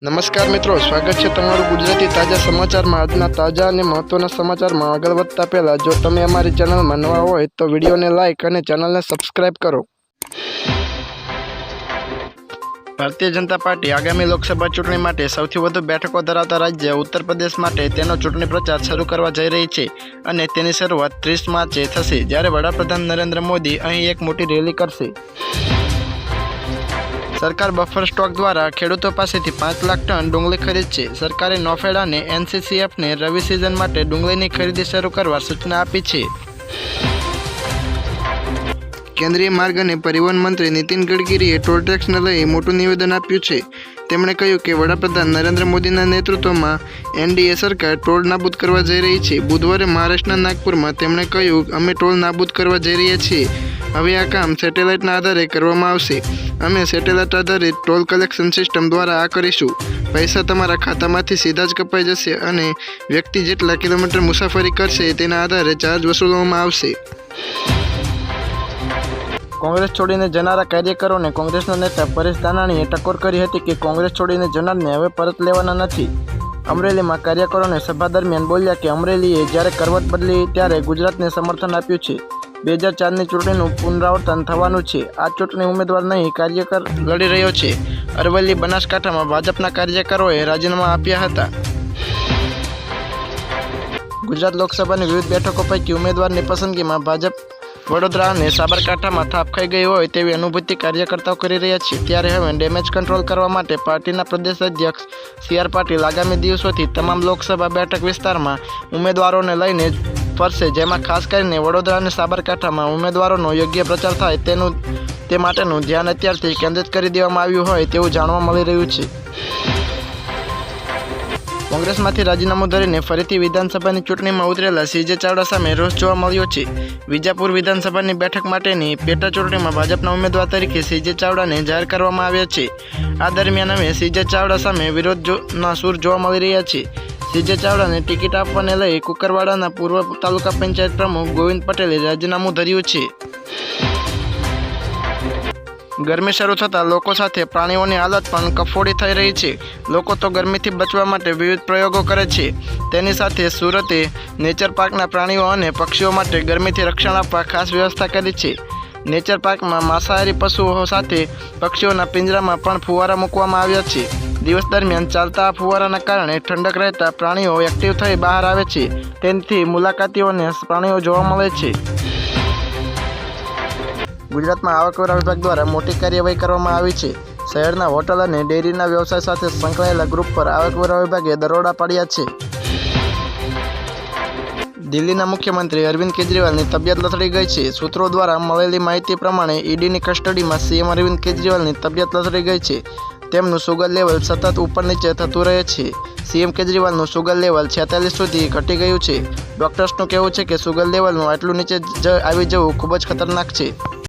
નમસ્કાર મિત્રો, સ્વાગત છે તમારું ગુજરાતી તાજા સમાચારમાં। આજના તાજા અને મહત્વના સમાચારમાં આગળ વધતા પહેલા જો તમે અમારી ચેનલમાં નવા હોય તો વિડીયોને લાઇક અને ચેનલને સબસ્ક્રાઇબ કરો। ભારતીય જનતા પાર્ટી આગામી લોકસભા ચૂંટણી માટે સૌથી વધુ બેઠકો ધરાવતા રાજ્ય ઉત્તર પ્રદેશ માટે તેનો ચૂંટણી પ્રચાર શરૂ કરવા જઈ રહી છે અને તેની શરૂઆત 30 માર્ચે થશે, જ્યારે વડાપ્રધાન નરેન્દ્ર મોદી અહીં એક મોટી રેલી કરશે। સરકાર બફર સ્ટોક દ્વારા ખેડૂતો પાસેથી 5 લાખ ટન ડુંગળી ખરીદશે। સરકારે નોફેડ અને એનસીસીએફને રવિ સિઝન માટે ડુંગળીની ખરીદી શરૂ કરવા સૂચના આપી છે। કેન્દ્રીય માર્ગ અને પરિવહન મંત્રી નીતિન ગડકરીએ ટોલ ટેક્સને લઈ મોટું નિવેદન આપ્યું છે। તેમણે કહ્યું કે વડાપ્રધાન નરેન્દ્ર મોદીના નેતૃત્વમાં એનડીએ સરકાર ટોલ નાબૂદ કરવા જઈ રહી છે। બુધવારે મહારાષ્ટ્રના નાગપુરમાં તેમણે કહ્યું, અમે ટોલ નાબૂદ કરવા જઈ રહ્યા છીએ। હવે આ કામ સેટેલાઇટના આધારે કરવામાં આવશે। અમે સેટેલાઇટ આધારિત ટોલ કલેક્શન સિસ્ટમ દ્વારા આ કરીશું। પૈસા તમારા ખાતામાંથી સીધા જ કપાઈ જશે અને વ્યક્તિ જેટલા કિલોમીટર મુસાફરી કરશે તેના આધારે ચાર્જ વસૂલવામાં આવશે। કોંગ્રેસ છોડીને જનારા કાર્યકરોને કોંગ્રેસના નેતા પરેશ ધાનાણીએ ટકોર કરી હતી કે કોંગ્રેસ છોડીને જનારને હવે પરત લેવાના નથી। અમરેલીમાં કાર્યકરોને સભા દરમિયાન બોલ્યા કે અમરેલીએ જ્યારે કરવત બદલી ત્યારે ગુજરાતને સમર્થન આપ્યું છે। 2004ની ચૂંટણીનું પુનરાવર્તન થવાનું છે। આ ચૂંટણી ઉમેદવાર નહીં, કાર્યકર લડી રહ્યો છે। અરવલ્લી, બનાસકાંઠામાં ભાજપના કાર્યકરોએ રાજીનામા આપ્યા હતા। ગુજરાત લોકસભાની વિવિધ બેઠકો પૈકી ઉમેદવારની પસંદગીમાં ભાજપ વડોદરા અને સાબરકાંઠામાં થાપ ખાઈ ગઈ હોય તેવી અનુભૂતિ કાર્યકર્તાઓ કરી રહ્યા છે। ત્યારે હવે ડેમેજ કંટ્રોલ કરવા માટે પાર્ટીના પ્રદેશ અધ્યક્ષ સી.આર. પાટીલ આગામી દિવસોથી તમામ લોકસભા બેઠક વિસ્તારમાં ઉમેદવારોને લઈને ફરશે, જેમાં ખાસ કરીને વડોદરા અને સાબરકાંઠામાં ઉમેદવારોનો યોગ્ય પ્રચાર થાય તે માટેનું ધ્યાન અત્યારથી કેન્દ્રિત કરી દેવામાં આવ્યું હોય તેવું જાણવા મળી રહ્યું છે। કોંગ્રેસમાંથી રાજીનામું ધરીને ફરીથી વિધાનસભાની ચૂંટણીમાં ઉતરેલા સીજે ચાવડા સામે રોષ જોવા મળ્યો છે। વિજાપુર વિધાનસભાની બેઠક માટેની પેટા ચૂંટણીમાં ભાજપના ઉમેદવાર તરીકે સીજે ચાવડાને જાહેર કરવામાં આવ્યા છે। આ દરમિયાન હવે સીજે ચાવડા સામે વિરોધના સૂર જોવા મળી રહ્યા છે। સીજે ચાવડાને ટિકિટ આપવાને લઈ કુકરવાડાના પૂર્વ તાલુકા પંચાયત પ્રમુખ ગોવિંદ પટેલે રાજીનામું ધર્યું છે। ગરમી શરૂ થતાં લોકો સાથે પ્રાણીઓની હાલત પણ કફોડી થઈ રહી છે। લોકો તો ગરમીથી બચવા માટે વિવિધ પ્રયોગો કરે છે। તેની સાથે સુરતે નેચર પાર્કના પ્રાણીઓ અને પક્ષીઓ માટે ગરમીથી રક્ષણ આપવા ખાસ વ્યવસ્થા કરી છે। નેચર પાર્કમાં માંસાહારી પશુઓ સાથે પક્ષીઓના પિંજરામાં પણ ફુવારા મૂકવામાં આવ્યા છે। દિવસ દરમિયાન ચાલતા આ ફુવારાના કારણે ઠંડક રહેતા પ્રાણીઓ એક્ટિવ થઈ બહાર આવે છે। તેનાથી મુલાકાતીઓને પ્રાણીઓ જોવા મળે છે। ગુજરાતમાં આવકવેરા વિભાગ દ્વારા મોટી કાર્યવાહી કરવામાં આવી છે। શહેરના હોટલ અને ડેરીના વ્યવસાય સાથે સંકળાયેલા ગ્રુપ પર આવકવેરા વિભાગે દરોડા પાડ્યા છે। દિલ્હીના મુખ્યમંત્રી અરવિંદ કેજરીવાલની તબિયત લથડી ગઈ છે। સૂત્રો દ્વારા મળેલી માહિતી પ્રમાણે ઈડીની કસ્ટડીમાં સીએમ અરવિંદ કેજરીવાલની તબિયત લથડી ગઈ છે। તેમનું સુગર લેવલ સતત ઉપર નીચે થતું રહે છે। સીએમ કેજરીવાલનું સુગર લેવલ 46 સુધી ઘટી ગયું છે। ડોક્ટર્સનું કહેવું છે કે સુગર લેવલનું આટલું નીચે આવી જવું ખૂબ જ ખતરનાક છે।